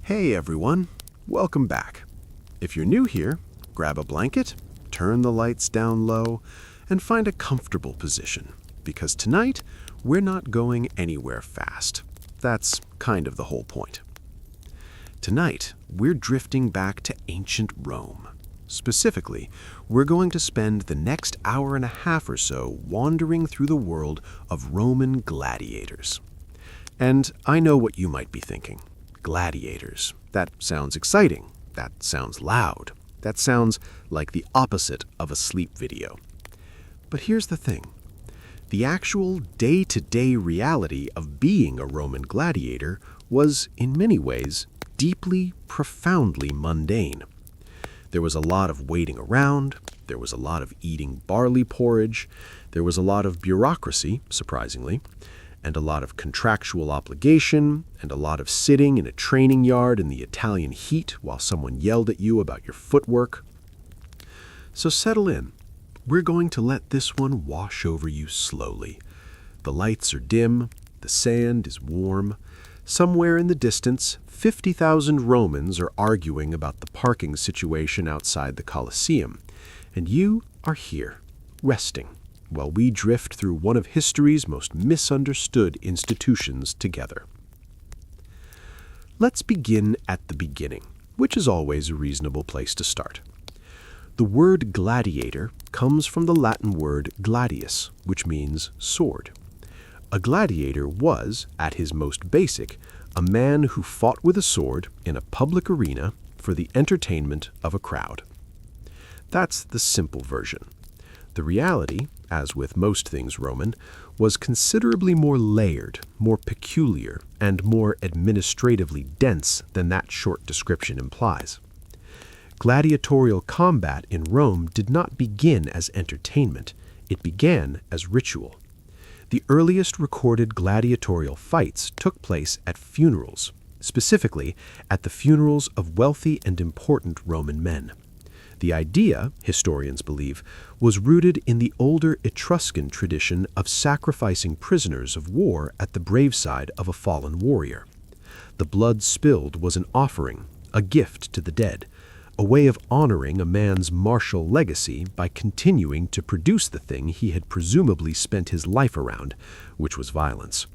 Hey everyone, welcome back. If you're new here, grab a blanket, turn the lights down low, and find a comfortable position, because tonight we're not going anywhere fast. That's kind of the whole point. Tonight, we're drifting back to ancient Rome. Specifically, we're going to spend the next hour and a half or so wandering through the world of Roman gladiators. And I know what you might be thinking. Gladiators. That sounds exciting. That sounds loud. That sounds like the opposite of a sleep video. But here's the thing. The actual day-to-day reality of being a Roman gladiator was, in many ways, deeply, profoundly mundane. There was a lot of waiting around, there was a lot of eating barley porridge, there was a lot of bureaucracy, surprisingly, and a lot of contractual obligation, and a lot of sitting in a training yard in the Italian heat while someone yelled at you about your footwork. So settle in. We're going to let this one wash over you slowly. The lights are dim, the sand is warm. Somewhere in the distance, 50,000 Romans are arguing about the parking situation outside the Colosseum, and you are here, resting, while we drift through one of history's most misunderstood institutions together. Let's begin at the beginning, which is always a reasonable place to start. The word gladiator comes from the Latin word gladius, which means sword. A gladiator was, at his most basic, a man who fought with a sword in a public arena for the entertainment of a crowd. That's the simple version. The reality, as with most things Roman, was considerably more layered, more peculiar, and more administratively dense than that short description implies. Gladiatorial combat in Rome did not begin as entertainment, it began as ritual. The earliest recorded gladiatorial fights took place at funerals, specifically at the funerals of wealthy and important Roman men. The idea, historians believe, was rooted in the older Etruscan tradition of sacrificing prisoners of war at the graveside of a fallen warrior. The blood spilled was an offering, a gift to the dead, a way of honoring a man's martial legacy by continuing to produce the thing he had presumably spent his life around, which was violence.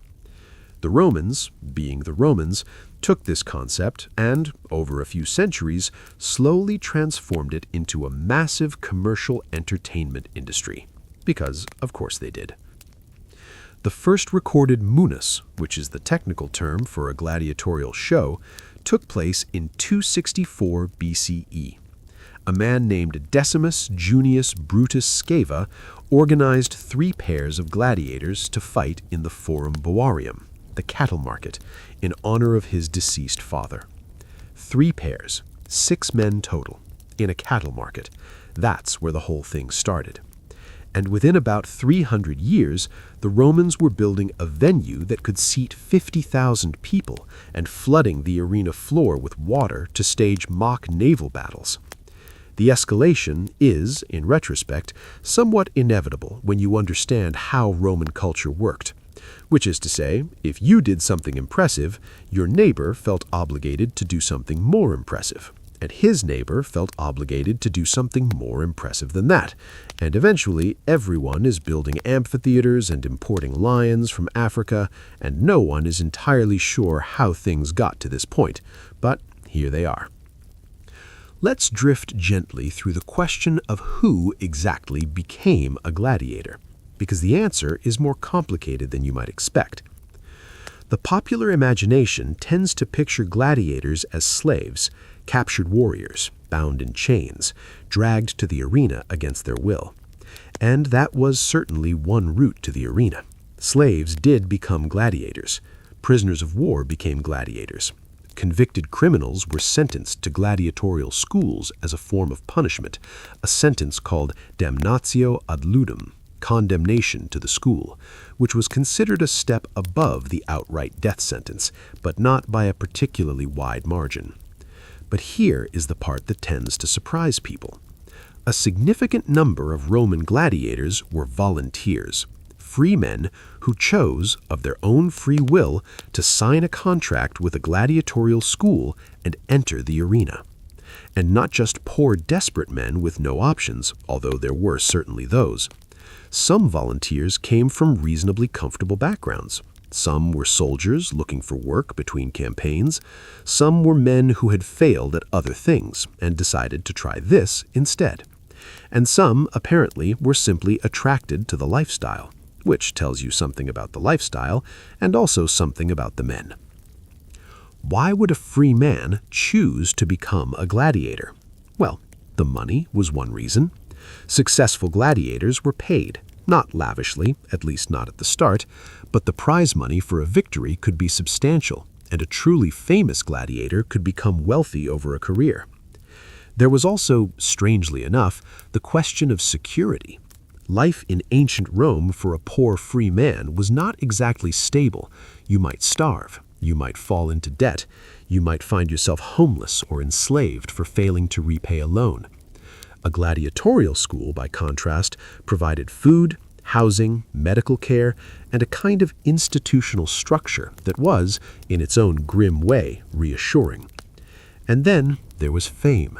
The Romans, being the Romans, took this concept and, over a few centuries, slowly transformed it into a massive commercial entertainment industry. Because, of course, they did. The first recorded munus, which is the technical term for a gladiatorial show, took place in 264 BCE. A man named Decimus Junius Brutus Sceva organized 3 pairs of gladiators to fight in the Forum Boarium, the cattle market, in honor of his deceased father. 3 pairs, 6 men total, in a cattle market. That's where the whole thing started. And within about 300 years, the Romans were building a venue that could seat 50,000 people and flooding the arena floor with water to stage mock naval battles. The escalation is, in retrospect, somewhat inevitable when you understand how Roman culture worked. Which is to say, if you did something impressive, your neighbor felt obligated to do something more impressive, and his neighbor felt obligated to do something more impressive than that, and eventually everyone is building amphitheaters and importing lions from Africa, and no one is entirely sure how things got to this point, but here they are. Let's drift gently through the question of who exactly became a gladiator, because the answer is more complicated than you might expect. The popular imagination tends to picture gladiators as slaves, captured warriors, bound in chains, dragged to the arena against their will. And that was certainly one route to the arena. Slaves did become gladiators. Prisoners of war became gladiators. Convicted criminals were sentenced to gladiatorial schools as a form of punishment, a sentence called damnatio ad ludum, condemnation to the school, which was considered a step above the outright death sentence, but not by a particularly wide margin. But here is the part that tends to surprise people. A significant number of Roman gladiators were volunteers, free men who chose, of their own free will, to sign a contract with a gladiatorial school and enter the arena. And not just poor, desperate men with no options, although there were certainly those. Some volunteers came from reasonably comfortable backgrounds. Some were soldiers looking for work between campaigns. Some were men who had failed at other things and decided to try this instead. And some, apparently, were simply attracted to the lifestyle, which tells you something about the lifestyle and also something about the men. Why would a free man choose to become a gladiator? Well, the money was one reason. Successful gladiators were paid, not lavishly, at least not at the start, but the prize money for a victory could be substantial, and a truly famous gladiator could become wealthy over a career. There was also, strangely enough, the question of security. Life in ancient Rome for a poor free man was not exactly stable. You might starve, you might fall into debt, you might find yourself homeless or enslaved for failing to repay a loan. A gladiatorial school, by contrast, provided food, housing, medical care, and a kind of institutional structure that was, in its own grim way, reassuring. And then there was fame.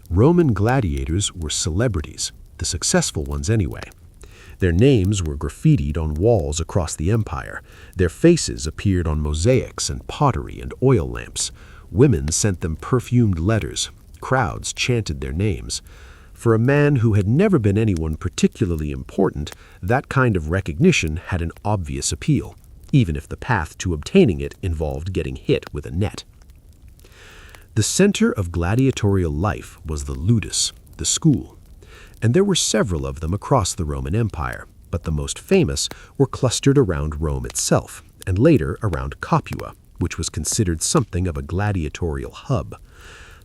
Roman gladiators were celebrities, the successful ones anyway. Their names were graffitied on walls across the empire. Their faces appeared on mosaics and pottery and oil lamps. Women sent them perfumed letters. Crowds chanted their names. For a man who had never been anyone particularly important, that kind of recognition had an obvious appeal, even if the path to obtaining it involved getting hit with a net. The center of gladiatorial life was the ludus, the school, and there were several of them across the Roman Empire, but the most famous were clustered around Rome itself, and later around Capua, which was considered something of a gladiatorial hub.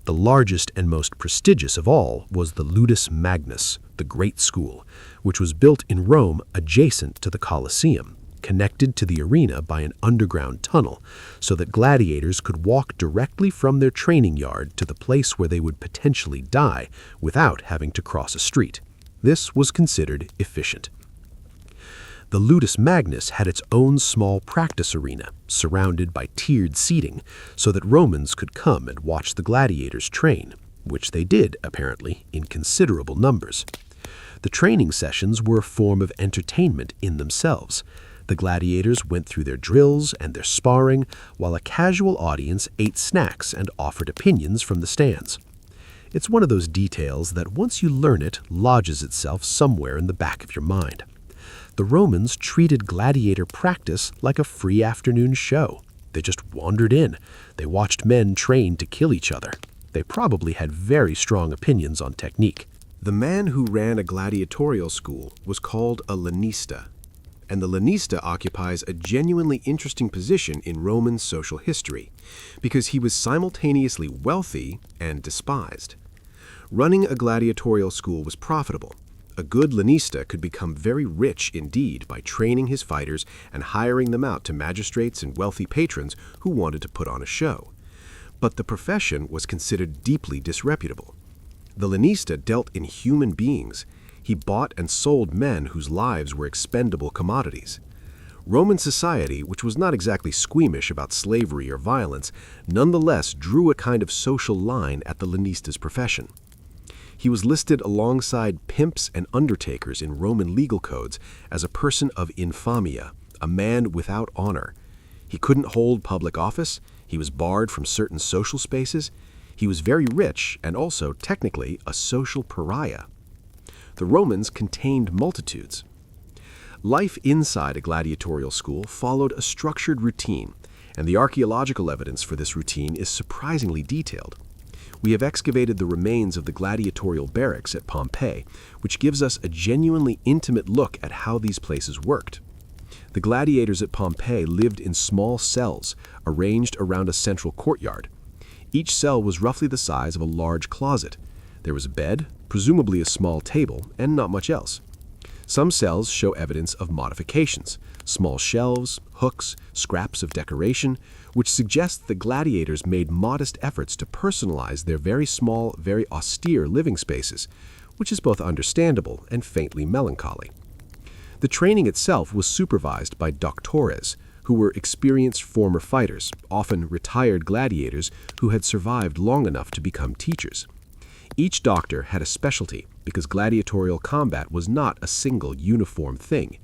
The largest and most prestigious of all was the Ludus Magnus, the Great School, which was built in Rome adjacent to the Colosseum, connected to the arena by an underground tunnel, so that gladiators could walk directly from their training yard to the place where they would potentially die without having to cross a street. This was considered efficient. The Ludus Magnus had its own small practice arena, surrounded by tiered seating, so that Romans could come and watch the gladiators train, which they did, apparently, in considerable numbers. The training sessions were a form of entertainment in themselves. The gladiators went through their drills and their sparring, while a casual audience ate snacks and offered opinions from the stands. It's one of those details that once you learn it, lodges itself somewhere in the back of your mind. The Romans treated gladiator practice like a free afternoon show. They just wandered in. They watched men train to kill each other. They probably had very strong opinions on technique. The man who ran a gladiatorial school was called a lanista, and the lanista occupies a genuinely interesting position in Roman social history because he was simultaneously wealthy and despised. Running a gladiatorial school was profitable. A good lanista could become very rich indeed by training his fighters and hiring them out to magistrates and wealthy patrons who wanted to put on a show. But the profession was considered deeply disreputable. The lanista dealt in human beings. He bought and sold men whose lives were expendable commodities. Roman society, which was not exactly squeamish about slavery or violence, nonetheless drew a kind of social line at the lanista's profession. He was listed alongside pimps and undertakers in Roman legal codes as a person of infamia, a man without honor. He couldn't hold public office. He was barred from certain social spaces. He was very rich and also, technically, a social pariah. The Romans contained multitudes. Life inside a gladiatorial school followed a structured routine, and the archaeological evidence for this routine is surprisingly detailed. We have excavated the remains of the gladiatorial barracks at Pompeii, which gives us a genuinely intimate look at how these places worked. The gladiators at Pompeii lived in small cells, arranged around a central courtyard. Each cell was roughly the size of a large closet. There was a bed, presumably a small table, and not much else. Some cells show evidence of modifications, small shelves, hooks, scraps of decoration, which suggests the gladiators made modest efforts to personalize their very small, very austere living spaces, which is both understandable and faintly melancholy. The training itself was supervised by doctores, who were experienced former fighters, often retired gladiators who had survived long enough to become teachers. Each doctor had a specialty because gladiatorial combat was not a single uniform thing.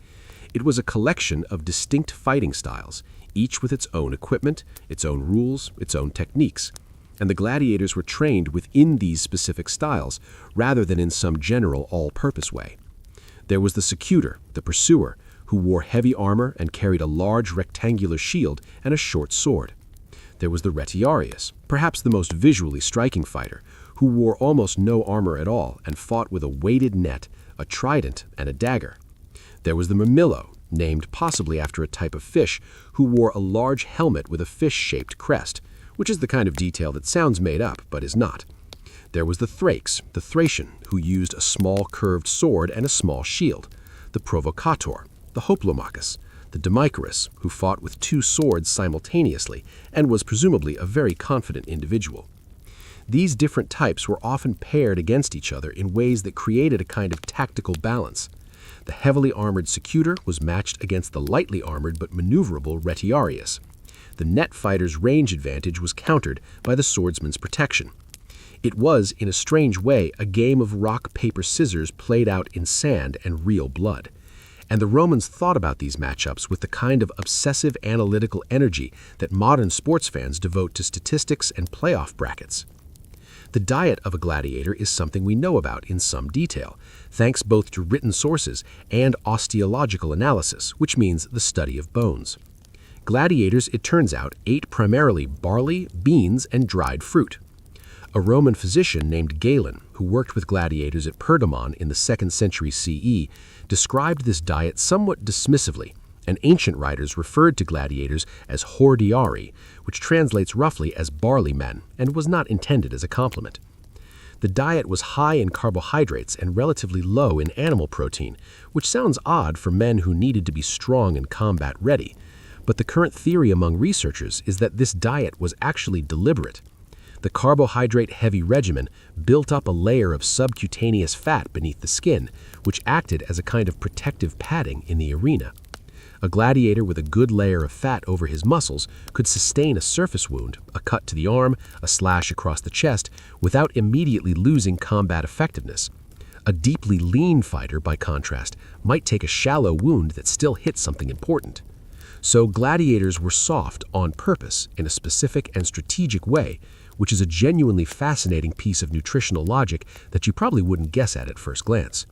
It was a collection of distinct fighting styles, each with its own equipment, its own rules, its own techniques. And the gladiators were trained within these specific styles rather than in some general all-purpose way. There was the secutor, the pursuer, who wore heavy armor and carried a large rectangular shield and a short sword. There was the retiarius, perhaps the most visually striking fighter, who wore almost no armor at all and fought with a weighted net, a trident, and a dagger. There was the mamillo, named possibly after a type of fish, who wore a large helmet with a fish-shaped crest, which is the kind of detail that sounds made up but is not. There was the thrax, the Thracian, who used a small curved sword and a small shield, the provocator, the hoplomachus, the Demichorus, who fought with two swords simultaneously and was presumably a very confident individual. These different types were often paired against each other in ways that created a kind of tactical balance. The heavily armored secutor was matched against the lightly armored but maneuverable retiarius. The net fighter's range advantage was countered by the swordsman's protection. It was, in a strange way, a game of rock, paper, scissors played out in sand and real blood. And the Romans thought about these matchups with the kind of obsessive analytical energy that modern sports fans devote to statistics and playoff brackets. The diet of a gladiator is something we know about in some detail, thanks both to written sources and osteological analysis, which means the study of bones. Gladiators, it turns out, ate primarily barley, beans, and dried fruit. A Roman physician named Galen, who worked with gladiators at Pergamon in the 2nd century CE, described this diet somewhat dismissively, and ancient writers referred to gladiators as hordeari, which translates roughly as barley men, and was not intended as a compliment. The diet was high in carbohydrates and relatively low in animal protein, which sounds odd for men who needed to be strong and combat ready, but the current theory among researchers is that this diet was actually deliberate. The carbohydrate-heavy regimen built up a layer of subcutaneous fat beneath the skin, which acted as a kind of protective padding in the arena. A gladiator with a good layer of fat over his muscles could sustain a surface wound, a cut to the arm, a slash across the chest, without immediately losing combat effectiveness. A deeply lean fighter, by contrast, might take a shallow wound that still hit something important. So gladiators were soft on purpose in a specific and strategic way, which is a genuinely fascinating piece of nutritional logic that you probably wouldn't guess at first glance.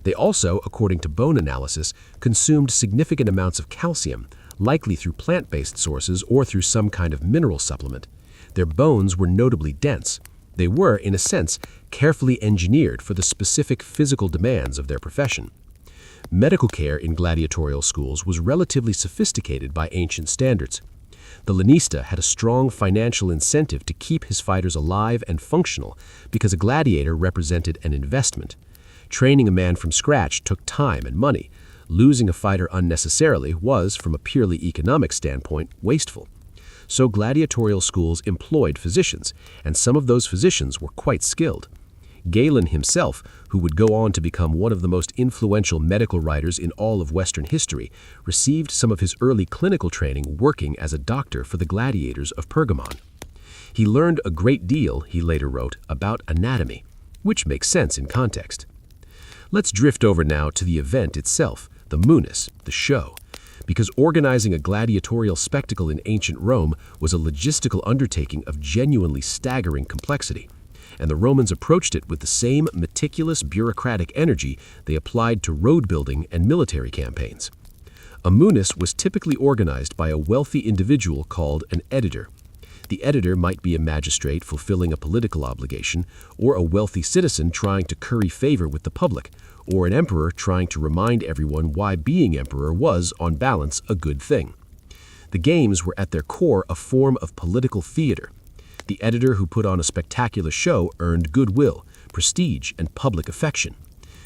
They also, according to bone analysis, consumed significant amounts of calcium, likely through plant-based sources or through some kind of mineral supplement. Their bones were notably dense. They were, in a sense, carefully engineered for the specific physical demands of their profession. Medical care in gladiatorial schools was relatively sophisticated by ancient standards. The lanista had a strong financial incentive to keep his fighters alive and functional because a gladiator represented an investment. Training a man from scratch took time and money. Losing a fighter unnecessarily was, from a purely economic standpoint, wasteful. So gladiatorial schools employed physicians, and some of those physicians were quite skilled. Galen himself, who would go on to become one of the most influential medical writers in all of Western history, received some of his early clinical training working as a doctor for the gladiators of Pergamon. He learned a great deal, he later wrote, about anatomy, which makes sense in context. Let's drift over now to the event itself, the munus, the show, because organizing a gladiatorial spectacle in ancient Rome was a logistical undertaking of genuinely staggering complexity. And the Romans approached it with the same meticulous bureaucratic energy they applied to road building and military campaigns. A munus was typically organized by a wealthy individual called an editor. The editor might be a magistrate fulfilling a political obligation, or a wealthy citizen trying to curry favor with the public, or an emperor trying to remind everyone why being emperor was, on balance, a good thing. The games were at their core a form of political theater. The editor who put on a spectacular show earned goodwill, prestige, and public affection.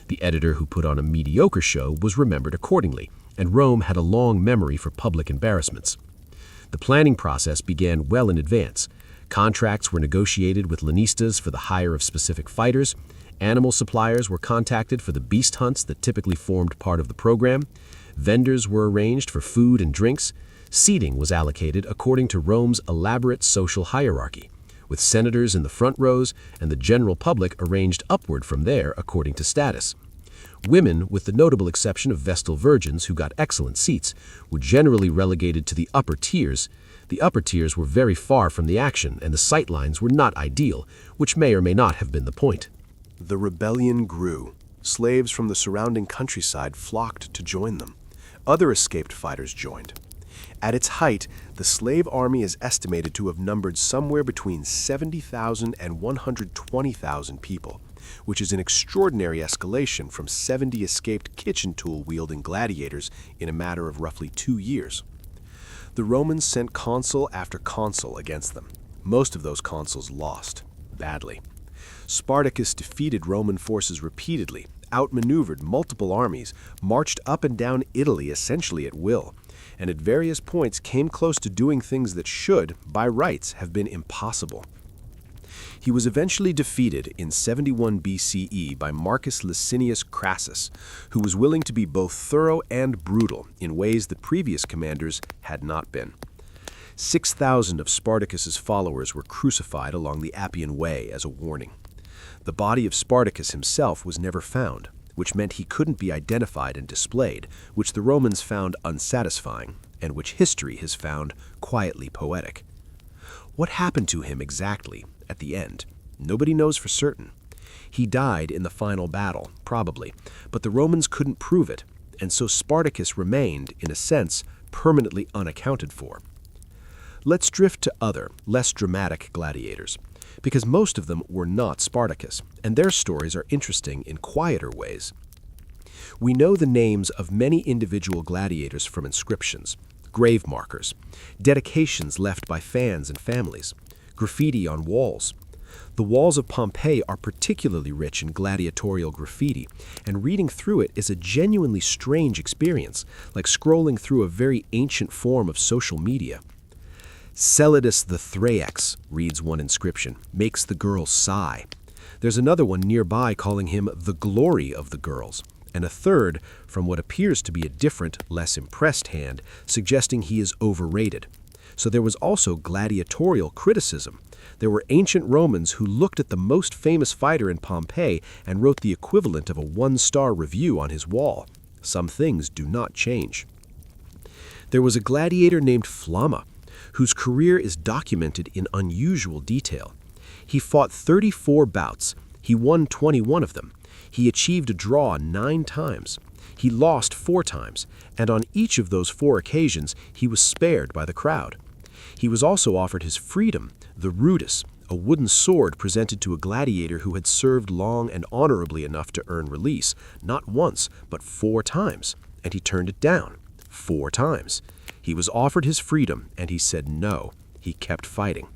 The editor who put on a mediocre show was remembered accordingly, and Rome had a long memory for public embarrassments. The planning process began well in advance. Contracts were negotiated with lanistas for the hire of specific fighters. Animal suppliers were contacted for the beast hunts that typically formed part of the program. Vendors were arranged for food and drinks. Seating was allocated according to Rome's elaborate social hierarchy, with senators in the front rows and the general public arranged upward from there according to status. Women, with the notable exception of Vestal virgins who got excellent seats, were generally relegated to the upper tiers. The upper tiers were very far from the action, and the sightlines were not ideal, which may or may not have been the point. The rebellion grew. Slaves from the surrounding countryside flocked to join them. Other escaped fighters joined. At its height, the slave army is estimated to have numbered somewhere between 70,000 and 120,000 people, which is an extraordinary escalation from 70 escaped kitchen tool-wielding gladiators in a matter of roughly 2 years. The Romans sent consul after consul against them. Most of those consuls lost, badly. Spartacus defeated Roman forces repeatedly, outmaneuvered multiple armies, marched up and down Italy essentially at will, and at various points came close to doing things that should, by rights, have been impossible. He was eventually defeated in 71 BCE by Marcus Licinius Crassus, who was willing to be both thorough and brutal in ways that previous commanders had not been. 6,000 of Spartacus's followers were crucified along the Appian Way as a warning. The body of Spartacus himself was never found, which meant he couldn't be identified and displayed, which the Romans found unsatisfying, and which history has found quietly poetic. What happened to him exactly at the end? Nobody knows for certain. He died in the final battle, probably, but the Romans couldn't prove it, and so Spartacus remained, in a sense, permanently unaccounted for. Let's drift to other, less dramatic gladiators, because most of them were not Spartacus, and their stories are interesting in quieter ways. We know the names of many individual gladiators from inscriptions, grave markers, dedications left by fans and families, graffiti on walls. The walls of Pompeii are particularly rich in gladiatorial graffiti, and reading through it is a genuinely strange experience, like scrolling through a very ancient form of social media. Celadus the Thraex, reads one inscription, makes the girls sigh. There's another one nearby calling him the glory of the girls, and a third, from what appears to be a different, less impressed hand, suggesting he is overrated. So there was also gladiatorial criticism. There were ancient Romans who looked at the most famous fighter in Pompeii and wrote the equivalent of a 1-star review on his wall. Some things do not change. There was a gladiator named Flamma, whose career is documented in unusual detail. He fought 34 bouts. He won 21 of them. He achieved a draw 9 times. He lost 4 times, and on each of those 4 occasions, he was spared by the crowd. He was also offered his freedom, the rudis, a wooden sword presented to a gladiator who had served long and honorably enough to earn release, not once, but 4 times, and he turned it down 4 times. He was offered his freedom, and he said no. He kept fighting.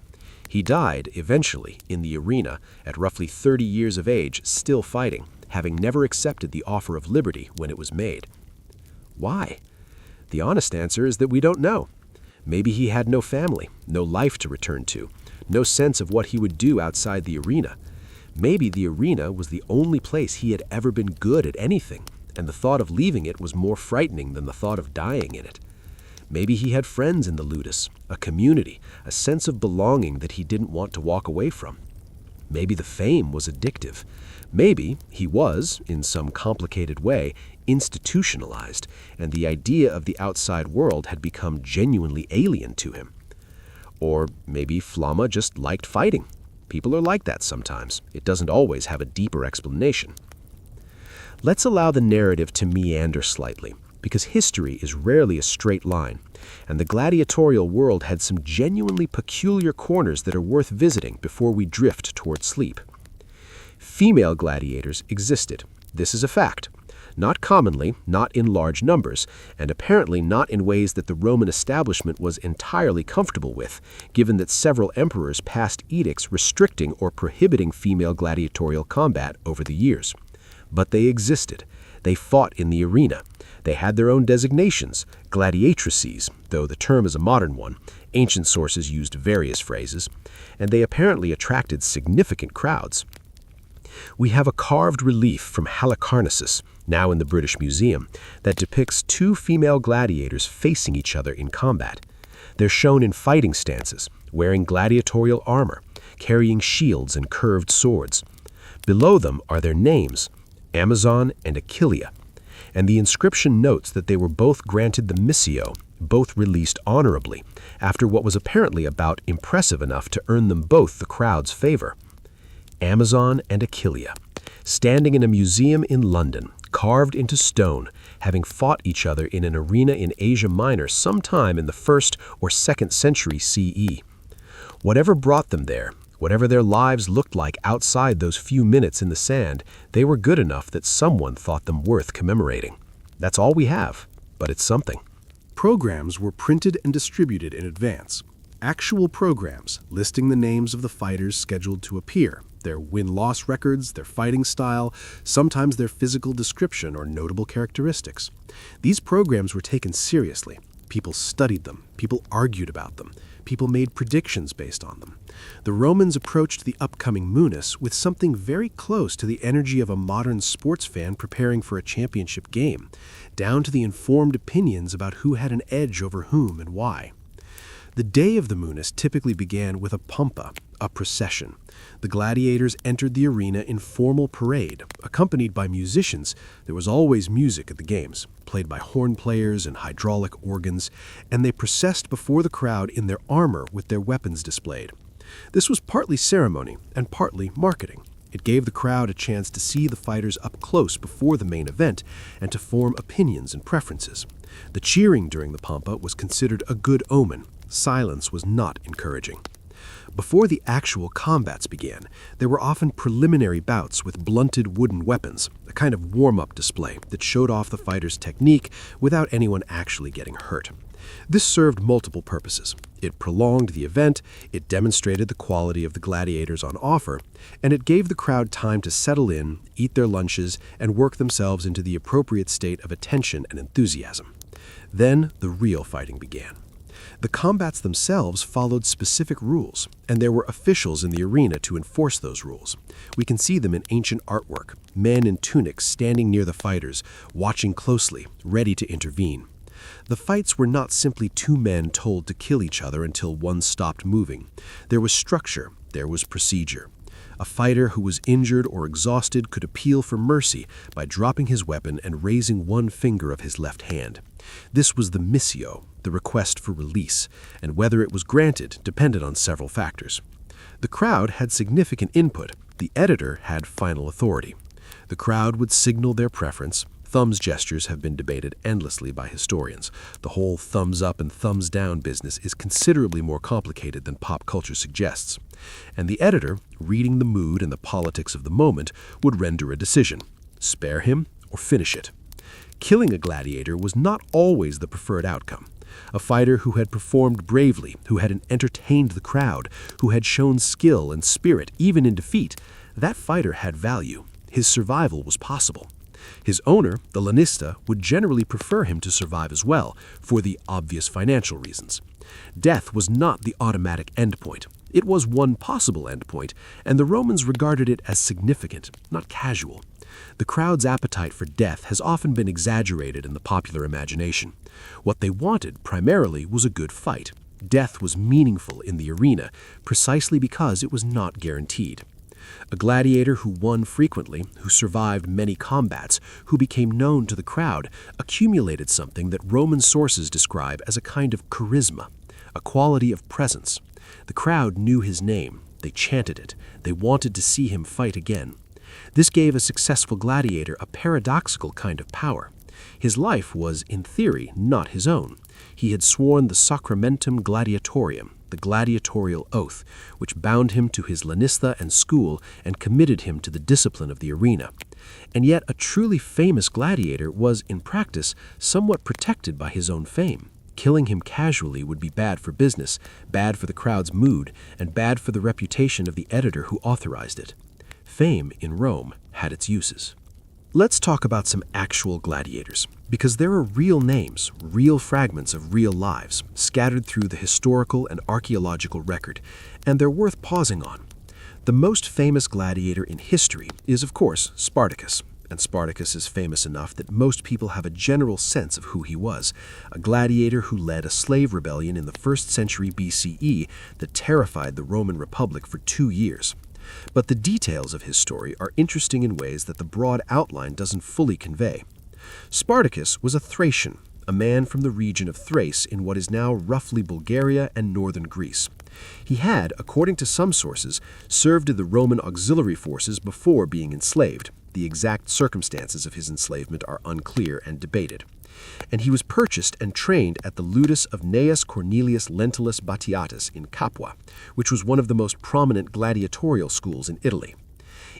He died, eventually, in the arena, at roughly 30 years of age, still fighting, having never accepted the offer of liberty when it was made. Why? The honest answer is that we don't know. Maybe he had no family, no life to return to, no sense of what he would do outside the arena. Maybe the arena was the only place he had ever been good at anything, and the thought of leaving it was more frightening than the thought of dying in it. Maybe he had friends in the ludus, a community, a sense of belonging that he didn't want to walk away from. Maybe the fame was addictive. Maybe he was, in some complicated way, institutionalized, and the idea of the outside world had become genuinely alien to him. Or maybe Flamma just liked fighting. People are like that sometimes. It doesn't always have a deeper explanation. Let's allow the narrative to meander slightly, because history is rarely a straight line, and the gladiatorial world had some genuinely peculiar corners that are worth visiting before we drift toward sleep. Female gladiators existed. This is a fact. Not commonly, not in large numbers, and apparently not in ways that the Roman establishment was entirely comfortable with, given that several emperors passed edicts restricting or prohibiting female gladiatorial combat over the years. But they existed. They fought in the arena. They had their own designations, gladiatrices, though the term is a modern one. Ancient sources used various phrases, and they apparently attracted significant crowds. We have a carved relief from Halicarnassus, now in the British Museum, that depicts two female gladiators facing each other in combat. They're shown in fighting stances, wearing gladiatorial armor, carrying shields and curved swords. Below them are their names, Amazon and Achillea, and the inscription notes that they were both granted the missio, both released honorably, after what was apparently about impressive enough to earn them both the crowd's favor. Amazon and Achillea, standing in a museum in London, carved into stone, having fought each other in an arena in Asia Minor sometime in the 1st or 2nd century CE. Whatever brought them there, whatever their lives looked like outside those few minutes in the sand, they were good enough that someone thought them worth commemorating. That's all we have, but it's something. Programs were printed and distributed in advance. Actual programs listing the names of the fighters scheduled to appear, their win-loss records, their fighting style, sometimes their physical description or notable characteristics. These programs were taken seriously. People studied them. People argued about them. People made predictions based on them. The Romans approached the upcoming Munus with something very close to the energy of a modern sports fan preparing for a championship game, down to the informed opinions about who had an edge over whom and why. The day of the Munus typically began with a pompa, a procession. The gladiators entered the arena in formal parade, accompanied by musicians. There was always music at the games, played by horn players and hydraulic organs, and they processed before the crowd in their armor with their weapons displayed. This was partly ceremony and partly marketing. It gave the crowd a chance to see the fighters up close before the main event and to form opinions and preferences. The cheering during the pompa was considered a good omen. Silence was not encouraging. Before the actual combats began, there were often preliminary bouts with blunted wooden weapons, a kind of warm-up display that showed off the fighter's technique without anyone actually getting hurt. This served multiple purposes. It prolonged the event, it demonstrated the quality of the gladiators on offer, and it gave the crowd time to settle in, eat their lunches, and work themselves into the appropriate state of attention and enthusiasm. Then the real fighting began. The combats themselves followed specific rules, and there were officials in the arena to enforce those rules. We can see them in ancient artwork, men in tunics standing near the fighters, watching closely, ready to intervene. The fights were not simply two men told to kill each other until one stopped moving. There was structure, there was procedure. A fighter who was injured or exhausted could appeal for mercy by dropping his weapon and raising one finger of his left hand. This was the missio, the request for release, and whether it was granted depended on several factors. The crowd had significant input. The editor had final authority. The crowd would signal their preference. Thumbs gestures have been debated endlessly by historians. The whole thumbs up and thumbs down business is considerably more complicated than pop culture suggests. And the editor, reading the mood and the politics of the moment, would render a decision: spare him or finish it. Killing a gladiator was not always the preferred outcome. A fighter who had performed bravely, who had entertained the crowd, who had shown skill and spirit even in defeat, that fighter had value. His survival was possible. His owner, the lanista, would generally prefer him to survive as well, for the obvious financial reasons. Death was not the automatic endpoint. It was one possible endpoint, and the Romans regarded it as significant, not casual. The crowd's appetite for death has often been exaggerated in the popular imagination. What they wanted, primarily, was a good fight. Death was meaningful in the arena, precisely because it was not guaranteed. A gladiator who won frequently, who survived many combats, who became known to the crowd, accumulated something that Roman sources describe as a kind of charisma, a quality of presence. The crowd knew his name. They chanted it. They wanted to see him fight again. This gave a successful gladiator a paradoxical kind of power. His life was, in theory, not his own. He had sworn the Sacramentum Gladiatorium, the gladiatorial oath, which bound him to his lanista and school and committed him to the discipline of the arena. And yet a truly famous gladiator was, in practice, somewhat protected by his own fame. Killing him casually would be bad for business, bad for the crowd's mood, and bad for the reputation of the editor who authorized it. Fame, in Rome, had its uses. Let's talk about some actual gladiators, because there are real names, real fragments of real lives, scattered through the historical and archaeological record, and they're worth pausing on. The most famous gladiator in history is, of course, Spartacus. And Spartacus is famous enough that most people have a general sense of who he was, a gladiator who led a slave rebellion in the 1st century BCE that terrified the Roman Republic for 2 years. But the details of his story are interesting in ways that the broad outline doesn't fully convey. Spartacus was a Thracian, a man from the region of Thrace in what is now roughly Bulgaria and northern Greece. He had, according to some sources, served in the Roman auxiliary forces before being enslaved. The exact circumstances of his enslavement are unclear and debated. And he was purchased and trained at the ludus of Gnaeus Cornelius Lentulus Batiatus in Capua, which was one of the most prominent gladiatorial schools in Italy.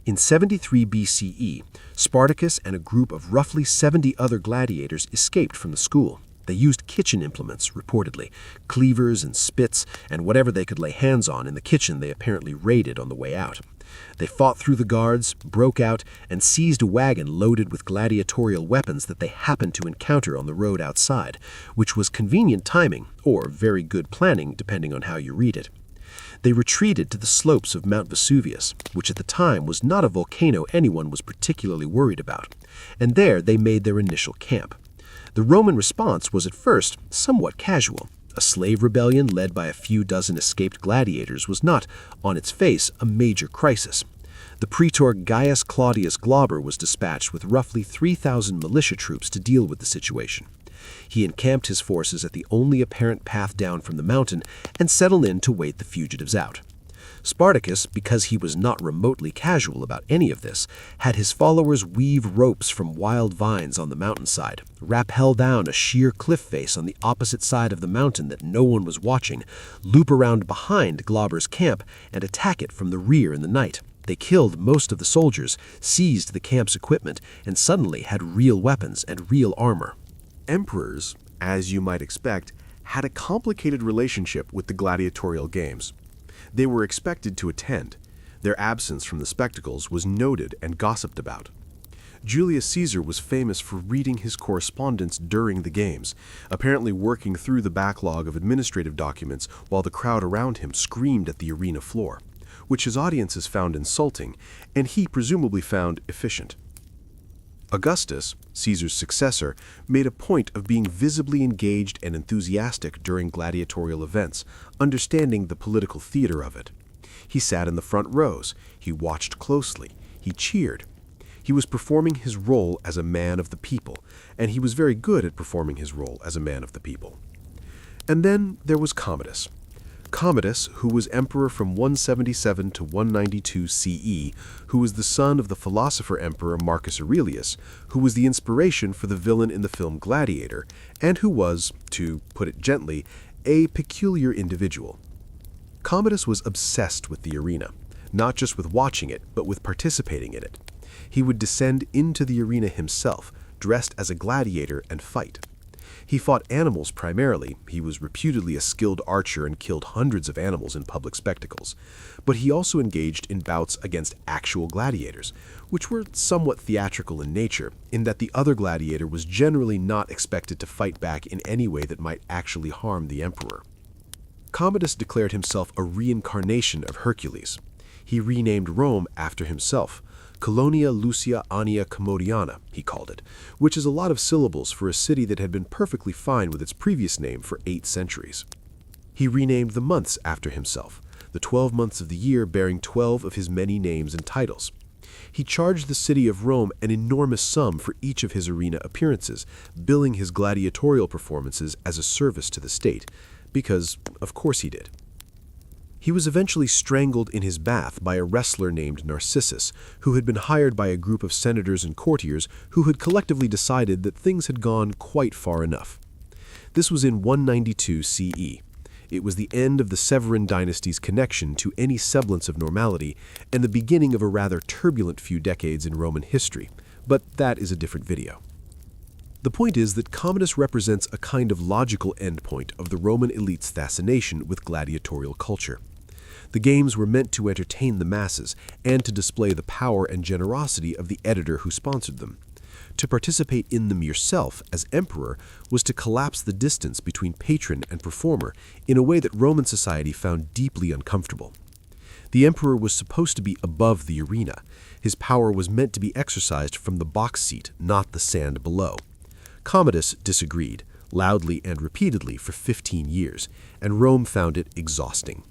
In 73 BCE, Spartacus and a group of roughly 70 other gladiators escaped from the school. They used kitchen implements, reportedly, cleavers and spits, and whatever they could lay hands on in the kitchen they apparently raided on the way out. They fought through the guards, broke out, and seized a wagon loaded with gladiatorial weapons that they happened to encounter on the road outside, which was convenient timing, or very good planning, depending on how you read it. They retreated to the slopes of Mount Vesuvius, which at the time was not a volcano anyone was particularly worried about, and there they made their initial camp. The Roman response was at first somewhat casual. A slave rebellion led by a few dozen escaped gladiators was not, on its face, a major crisis. The praetor Gaius Claudius Glauber was dispatched with roughly 3,000 militia troops to deal with the situation. He encamped his forces at the only apparent path down from the mountain and settled in to wait the fugitives out. Spartacus, because he was not remotely casual about any of this, had his followers weave ropes from wild vines on the mountainside, rappel down a sheer cliff face on the opposite side of the mountain that no one was watching, loop around behind Glauber's camp, and attack it from the rear in the night. They killed most of the soldiers, seized the camp's equipment, and suddenly had real weapons and real armor. Emperors, as you might expect, had a complicated relationship with the gladiatorial games. They were expected to attend. Their absence from the spectacles was noted and gossiped about. Julius Caesar was famous for reading his correspondence during the games, apparently working through the backlog of administrative documents while the crowd around him screamed at the arena floor, which his audiences found insulting, and he presumably found efficient. Augustus, Caesar's successor, made a point of being visibly engaged and enthusiastic during gladiatorial events, understanding the political theater of it. He sat in the front rows, he watched closely, he cheered. He was performing his role as a man of the people, and he was very good at performing his role as a man of the people. And then there was Commodus. Commodus, who was emperor from 177 to 192 CE, who was the son of the philosopher-emperor Marcus Aurelius, who was the inspiration for the villain in the film Gladiator, and who was, to put it gently, a peculiar individual. Commodus was obsessed with the arena, not just with watching it, but with participating in it. He would descend into the arena himself, dressed as a gladiator, and fight. He fought animals primarily. He was reputedly a skilled archer and killed hundreds of animals in public spectacles. But he also engaged in bouts against actual gladiators, which were somewhat theatrical in nature, in that the other gladiator was generally not expected to fight back in any way that might actually harm the emperor. Commodus declared himself a reincarnation of Hercules. He renamed Rome after himself. Colonia Lucia Annia Commodiana, he called it, which is a lot of syllables for a city that had been perfectly fine with its previous name for 8 centuries. He renamed the months after himself, the 12 months of the year bearing 12 of his many names and titles. He charged the city of Rome an enormous sum for each of his arena appearances, billing his gladiatorial performances as a service to the state, because of course he did. He was eventually strangled in his bath by a wrestler named Narcissus, who had been hired by a group of senators and courtiers who had collectively decided that things had gone quite far enough. This was in 192 CE. It was the end of the Severan dynasty's connection to any semblance of normality and the beginning of a rather turbulent few decades in Roman history, but that is a different video. The point is that Commodus represents a kind of logical endpoint of the Roman elite's fascination with gladiatorial culture. The games were meant to entertain the masses and to display the power and generosity of the editor who sponsored them. To participate in them yourself as emperor was to collapse the distance between patron and performer in a way that Roman society found deeply uncomfortable. The emperor was supposed to be above the arena. His power was meant to be exercised from the box seat, not the sand below. Commodus disagreed, loudly and repeatedly for 15 years, and Rome found it exhausting.